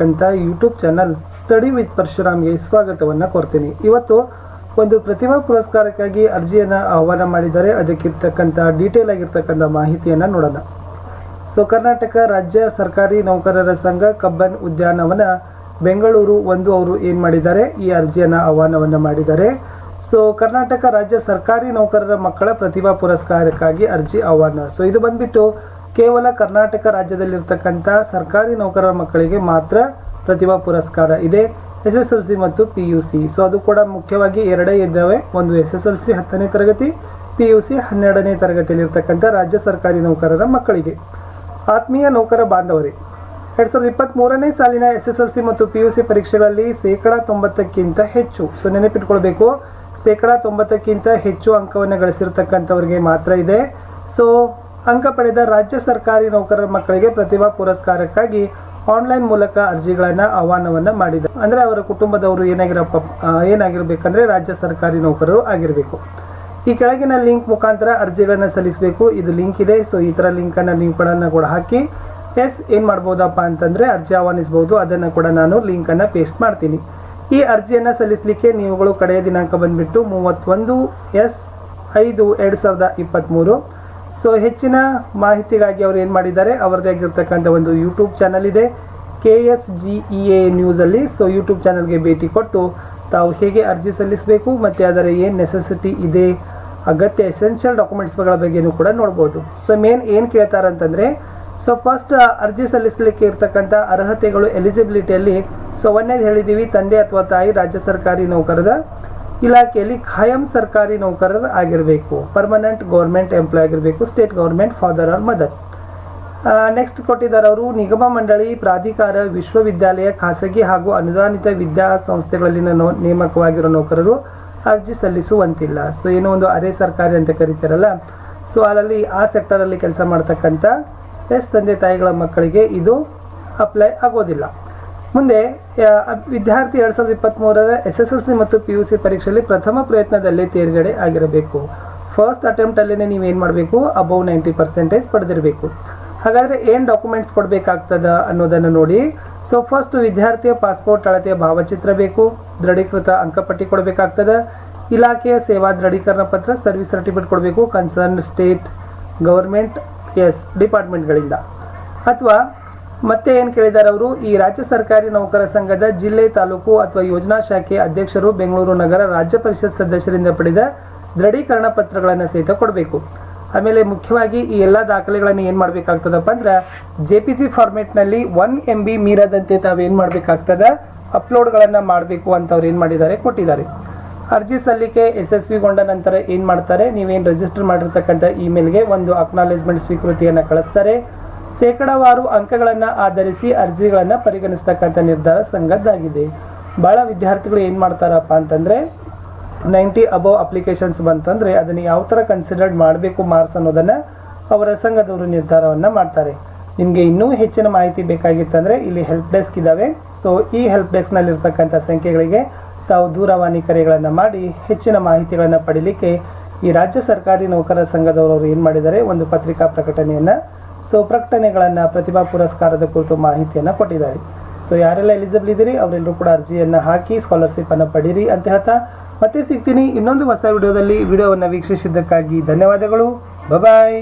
ಇರ್ತಕ್ಕಂಥ YouTube channel study with ಪರಶುರಾಮ್ಗೆ ಸ್ವಾಗತವನ್ನು ಕೋರ್ತೀನಿ. ಇವತ್ತು ಒಂದು ಪ್ರತಿಭಾ ಪುರಸ್ಕಾರಕ್ಕಾಗಿ ಅರ್ಜಿಯನ್ನು ಆಹ್ವಾನ ಮಾಡಿದ್ದಾರೆ. ಅದಕ್ಕಿರ್ತಕ್ಕಂಥ ಡೀಟೇಲ್ ಆಗಿರ್ತಕ್ಕಂಥ ಮಾಹಿತಿಯನ್ನು ನೋಡೋಣ. ಸೊ ಕರ್ನಾಟಕ ರಾಜ್ಯ ಸರ್ಕಾರಿ ನೌಕರರ ಸಂಘ ಕಬ್ಬನ್ ಉದ್ಯಾನವನ ಬೆಂಗಳೂರು ಅವರು ಏನು ಮಾಡಿದ್ದಾರೆ, ಈ ಅರ್ಜಿಯನ್ನು ಆಹ್ವಾನವನ್ನು ಮಾಡಿದ್ದಾರೆ. ಸೊ ಕರ್ನಾಟಕ ರಾಜ್ಯ ಸರ್ಕಾರಿ ನೌಕರರ ಮಕ್ಕಳ ಪ್ರತಿಭಾ ಪುರಸ್ಕಾರಕ್ಕಾಗಿ ಅರ್ಜಿ ಆಹ್ವಾನ. ಸೊ ಇದು ಬಂದ್ಬಿಟ್ಟು ಕೇವಲ ಕರ್ನಾಟಕ ರಾಜ್ಯದಲ್ಲಿರ್ತಕ್ಕಂಥ ಸರ್ಕಾರಿ ನೌಕರರ ಮಕ್ಕಳಿಗೆ ಮಾತ್ರ ಪ್ರತಿಭಾ ಪುರಸ್ಕಾರ ಇದೆ. SSLC ಮತ್ತು PUC. ಸೊ ಅದು ಕೂಡ ಮುಖ್ಯವಾಗಿ ಎರಡೇ ಇದ್ದಾವೆ. ಒಂದು SSLC 10ನೇ ತರಗತಿ, PUC 12ನೇ ತರಗತಿಯಲ್ಲಿರ್ತಕ್ಕಂಥ ರಾಜ್ಯ ಸರ್ಕಾರಿ ನೌಕರರ ಮಕ್ಕಳಿಗೆ. ಆತ್ಮೀಯ ನೌಕರ ಬಾಂಧವರೇ, 2023ನೇ ಸಾಲಿನ SSLC ಮತ್ತು PUC ಪರೀಕ್ಷೆಗಳಲ್ಲಿ 90%ಕ್ಕಿಂತ ಹೆಚ್ಚು, ಸೊ ನೆನಪಿಟ್ಕೊಳ್ಬೇಕು, 90%ಕ್ಕಿಂತ ಹೆಚ್ಚು ಅಂಕವನ್ನು ಗಳಿಸಿರ್ತಕ್ಕಂಥವ್ರಿಗೆ ಮಾತ್ರ ಇದೆ. ಸೊ ಅಂಕ ಪಡೆದ ರಾಜ್ಯ ಸರ್ಕಾರಿ ನೌಕರರ ಮಕ್ಕಳಿಗೆ ಪ್ರತಿಭಾ ಪುರಸ್ಕಾರಕ್ಕಾಗಿ ಆನ್ಲೈನ್ ಮೂಲಕ ಅರ್ಜಿಗಳನ್ನು ಆಹ್ವಾನವನ್ನು ಮಾಡಿದೆ. ಅಂದರೆ ಅವರ ಕುಟುಂಬದವರು ಏನಾಗಿರ್ಬೇಕಂದ್ರೆ ರಾಜ್ಯ ಸರ್ಕಾರಿ ನೌಕರರು ಆಗಿರಬೇಕು. ಈ ಕೆಳಗಿನ ಲಿಂಕ್ ಮುಖಾಂತರ ಅರ್ಜಿಗಳನ್ನು ಸಲ್ಲಿಸಬೇಕು. ಇದು ಲಿಂಕ್ ಇದೆ. ಸೊ ಈ ಥರ ಲಿಂಕನ್ನು ನೀವು ಕೂಡ ಹಾಕಿ ಏನು ಮಾಡ್ಬೋದಪ್ಪ ಅಂತಂದರೆ ಅರ್ಜಿ ಆಹ್ವಾನಿಸ್ಬೋದು. ಅದನ್ನು ಕೂಡ ನಾನು ಲಿಂಕನ್ನು ಪೇಸ್ಟ್ ಮಾಡ್ತೀನಿ. ಈ ಅರ್ಜಿಯನ್ನು ಸಲ್ಲಿಸಲಿಕ್ಕೆ ನೀವುಗಳು ಕಡೆಯ ದಿನಾಂಕ ಬಂದುಬಿಟ್ಟು 31/5/2023. ಸೊ ಹೆಚ್ಚಿನ ಮಾಹಿತಿಗಾಗಿ ಅವರು ಏನು ಮಾಡಿದ್ದಾರೆ, ಅವರದೇ ಆಗಿರ್ತಕ್ಕಂಥ ಒಂದು ಯೂಟ್ಯೂಬ್ ಚಾನಲ್ ಇದೆ, KSGEA ನ್ಯೂಸಲ್ಲಿ. ಸೊ ಯೂಟ್ಯೂಬ್ ಚಾನಲ್ಗೆ ಭೇಟಿ ಕೊಟ್ಟು ತಾವು ಹೇಗೆ ಅರ್ಜಿ ಸಲ್ಲಿಸಬೇಕು ಮತ್ತು ಅದರ ಏನು ನೆಸೆಸಿಟಿ ಇದೆ, ಅಗತ್ಯ ಎಸೆನ್ಷಿಯಲ್ ಡಾಕ್ಯುಮೆಂಟ್ಸ್ಗಳ ಬಗ್ಗೆಯೂ ಕೂಡ ನೋಡ್ಬೋದು. ಸೊ ಏನು ಕೇಳ್ತಾರೆ ಅಂತಂದರೆ, ಸೊ ಫಸ್ಟ್ ಅರ್ಜಿ ಸಲ್ಲಿಸಲಿಕ್ಕೆ ಇರ್ತಕ್ಕಂಥ ಅರ್ಹತೆಗಳು ಎಲಿಜಿಬಿಲಿಟಿಯಲ್ಲಿ, ಸೊ ಒಂದೇದು ಹೇಳಿದ್ದೀವಿ, ತಂದೆ ಅಥವಾ ತಾಯಿ ರಾಜ್ಯ ಸರ್ಕಾರಿ ನೌಕರದ ಇಲಾಖೆಯಲ್ಲಿ ಖಾಯಂ ಸರ್ಕಾರಿ ನೌಕರರು ಆಗಿರಬೇಕು, ಪರ್ಮನೆಂಟ್ ಗೌರ್ಮೆಂಟ್ ಎಂಪ್ಲಾಯ್ ಆಗಿರಬೇಕು, state government father or mother. Next ಕೊಟ್ಟಿದ್ದಾರೆ ಅವರು, ನಿಗಮ ಮಂಡಳಿ, ಪ್ರಾಧಿಕಾರ, ವಿಶ್ವವಿದ್ಯಾಲಯ, ಖಾಸಗಿ ಹಾಗೂ ಅನುದಾನಿತ ವಿದ್ಯಾಸಂಸ್ಥೆಗಳಲ್ಲಿನ ನೇಮಕವಾಗಿರೋ ನೌಕರರು ಅರ್ಜಿ ಸಲ್ಲಿಸುವಂತಿಲ್ಲ. ಸೊ ಏನೋ ಒಂದು ಅರೆ ಸರ್ಕಾರಿ ಅಂತ ಕರೀತಾರಲ್ಲ, ಸೊ ಅಲ್ಲಿ ಆ ಸೆಕ್ಟರಲ್ಲಿ ಕೆಲಸ ಮಾಡ್ತಕ್ಕಂಥ ತಂದೆ ತಾಯಿಗಳ ಮಕ್ಕಳಿಗೆ ಇದು ಅಪ್ಲೈ ಆಗೋದಿಲ್ಲ. ಮುಂದೆ ವಿದ್ಯಾರ್ಥಿ 2023ರ SSLC ಮತ್ತು PUC ಪರೀಕ್ಷೆಯಲ್ಲಿ ಪ್ರಥಮ ಪ್ರಯತ್ನದಲ್ಲೇ ತೇರ್ಗಡೆ ಆಗಿರಬೇಕು. ಫಸ್ಟ್ ಅಟೆಂಪ್ಟಲ್ಲೇ ನೀವೇನು ಮಾಡಬೇಕು, ಅಬೌವ್ 90% ಪಡೆದಿರಬೇಕು. ಹಾಗಾದರೆ ಏನು ಡಾಕ್ಯುಮೆಂಟ್ಸ್ ಕೊಡಬೇಕಾಗ್ತದ ಅನ್ನೋದನ್ನು ನೋಡಿ. ಸೊ ಫಸ್ಟ್ ವಿದ್ಯಾರ್ಥಿಯ ಪಾಸ್ಪೋರ್ಟ್ ಅಳತೆಯ ಭಾವಚಿತ್ರ ಬೇಕು, ದೃಢೀಕೃತ ಅಂಕಪಟ್ಟಿ ಕೊಡಬೇಕಾಗ್ತದೆ, ಇಲಾಖೆಯ ಸೇವಾ ದೃಢೀಕರಣ ಪತ್ರ, ಸರ್ವಿಸ್ ಸರ್ಟಿಫಿಕೇಟ್ ಕೊಡಬೇಕು, ಕನ್ಸರ್ನ್ ಸ್ಟೇಟ್ ಗೌರ್ಮೆಂಟ್ ಡಿಪಾರ್ಟ್ಮೆಂಟ್ಗಳಿಂದ. ಅಥವಾ ಮತ್ತೆ ಏನು ಕೇಳಿದ್ದಾರೆ ಅವರು, ಈ ರಾಜ್ಯ ಸರ್ಕಾರಿ ನೌಕರ ಸಂಘದ ಜಿಲ್ಲೆ, ತಾಲೂಕು ಅಥವಾ ಯೋಜನಾ ಶಾಖೆ ಅಧ್ಯಕ್ಷರು, ಬೆಂಗಳೂರು ನಗರ ರಾಜ್ಯ ಪರಿಷತ್ ಸದಸ್ಯರಿಂದ ಪಡೆದ ದೃಢೀಕರಣ ಪತ್ರಗಳನ್ನು ಸಹಿತ ಕೊಡಬೇಕು. ಆಮೇಲೆ ಮುಖ್ಯವಾಗಿ ಈ ಎಲ್ಲ ದಾಖಲೆಗಳನ್ನು ಏನು ಮಾಡಬೇಕಾಗ್ತದಪ್ಪ ಅಂದ್ರೆ JPG ಫಾರ್ಮೆಟ್ನಲ್ಲಿ 1 MB ಮೀರದಂತೆ ತಾವೇನು ಮಾಡಬೇಕಾಗ್ತದ, ಅಪ್ಲೋಡ್ಗಳನ್ನು ಮಾಡಬೇಕು ಅಂತ ಅವ್ರು ಏನು ಮಾಡಿದ್ದಾರೆ, ಕೊಟ್ಟಿದ್ದಾರೆ. ಅರ್ಜಿ ಸಲ್ಲಿಕೆ ಯಶಸ್ವಿಗೊಂಡ ನಂತರ ಏನು ಮಾಡ್ತಾರೆ, ನೀವೇನು ರಿಜಿಸ್ಟರ್ ಮಾಡಿರ್ತಕ್ಕಂಥ ಇಮೇಲ್ಗೆ ಒಂದು ಅಕ್ನಾಲೇಜ್ಮೆಂಟ್ ಸ್ವೀಕೃತಿಯನ್ನು ಕಳಿಸ್ತಾರೆ. ಶೇಕಡಾವಾರು ಅಂಕಗಳನ್ನು ಆಧರಿಸಿ ಅರ್ಜಿಗಳನ್ನು ಪರಿಗಣಿಸ್ತಕ್ಕಂಥ ನಿರ್ಧಾರ ಸಂಘದ್ದಾಗಿದೆ. ಭಾಳ ವಿದ್ಯಾರ್ಥಿಗಳು ಏನು ಮಾಡ್ತಾರಪ್ಪ ಅಂತಂದರೆ 90 ಅಬೌವ್ ಅಪ್ಲಿಕೇಶನ್ಸ್ ಬಂತಂದರೆ ಅದನ್ನು ಯಾವ ಥರ ಕನ್ಸಿಡರ್ಡ್ ಮಾಡಬೇಕು ಮಾರ್ಕ್ಸ್ ಅನ್ನೋದನ್ನು ಅವರ ಸಂಘದವರು ನಿರ್ಧಾರವನ್ನು ಮಾಡ್ತಾರೆ. ನಿಮಗೆ ಇನ್ನೂ ಹೆಚ್ಚಿನ ಮಾಹಿತಿ ಬೇಕಾಗಿತ್ತಂದರೆ ಇಲ್ಲಿ ಹೆಲ್ಪ್ ಡೆಸ್ಕ್ ಇದ್ದಾವೆ. ಸೊ ಈ ಹೆಲ್ಪ್ ಡೆಸ್ಕ್ನಲ್ಲಿರ್ತಕ್ಕಂಥ ಸಂಖ್ಯೆಗಳಿಗೆ ತಾವು ದೂರವಾಣಿ ಕರೆಗಳನ್ನು ಮಾಡಿ ಹೆಚ್ಚಿನ ಮಾಹಿತಿಗಳನ್ನು ಪಡೀಲಿಕ್ಕೆ ಈ ರಾಜ್ಯ ಸರ್ಕಾರಿ ನೌಕರರ ಸಂಘದವರು ಏನು ಮಾಡಿದ್ದಾರೆ, ಒಂದು ಪತ್ರಿಕಾ ಪ್ರಕಟಣೆಯನ್ನು, ಸೊ ಪ್ರಕಟಣೆಗಳನ್ನು ಪ್ರತಿಭಾ ಪುರಸ್ಕಾರದ ಕುರಿತು ಮಾಹಿತಿಯನ್ನು ಕೊಟ್ಟಿದ್ದಾರೆ. ಸೊ ಯಾರೆಲ್ಲ ಎಲಿಜಿಬಲ್ ಇದ್ದೀರಿ ಅವರೆಲ್ಲರೂ ಕೂಡ ಅರ್ಜಿಯನ್ನು ಹಾಕಿ ಸ್ಕಾಲರ್ಶಿಪ್ಪನ್ನು ಪಡೀರಿ ಅಂತ ಹೇಳ್ತಾ ಮತ್ತೆ ಸಿಗ್ತೀನಿ ಇನ್ನೊಂದು ಹೊಸ ವಿಡಿಯೋದಲ್ಲಿ. ವಿಡಿಯೋವನ್ನು ವೀಕ್ಷಿಸಿದ್ದಕ್ಕಾಗಿ ಧನ್ಯವಾದಗಳು. ಬಾಯ್.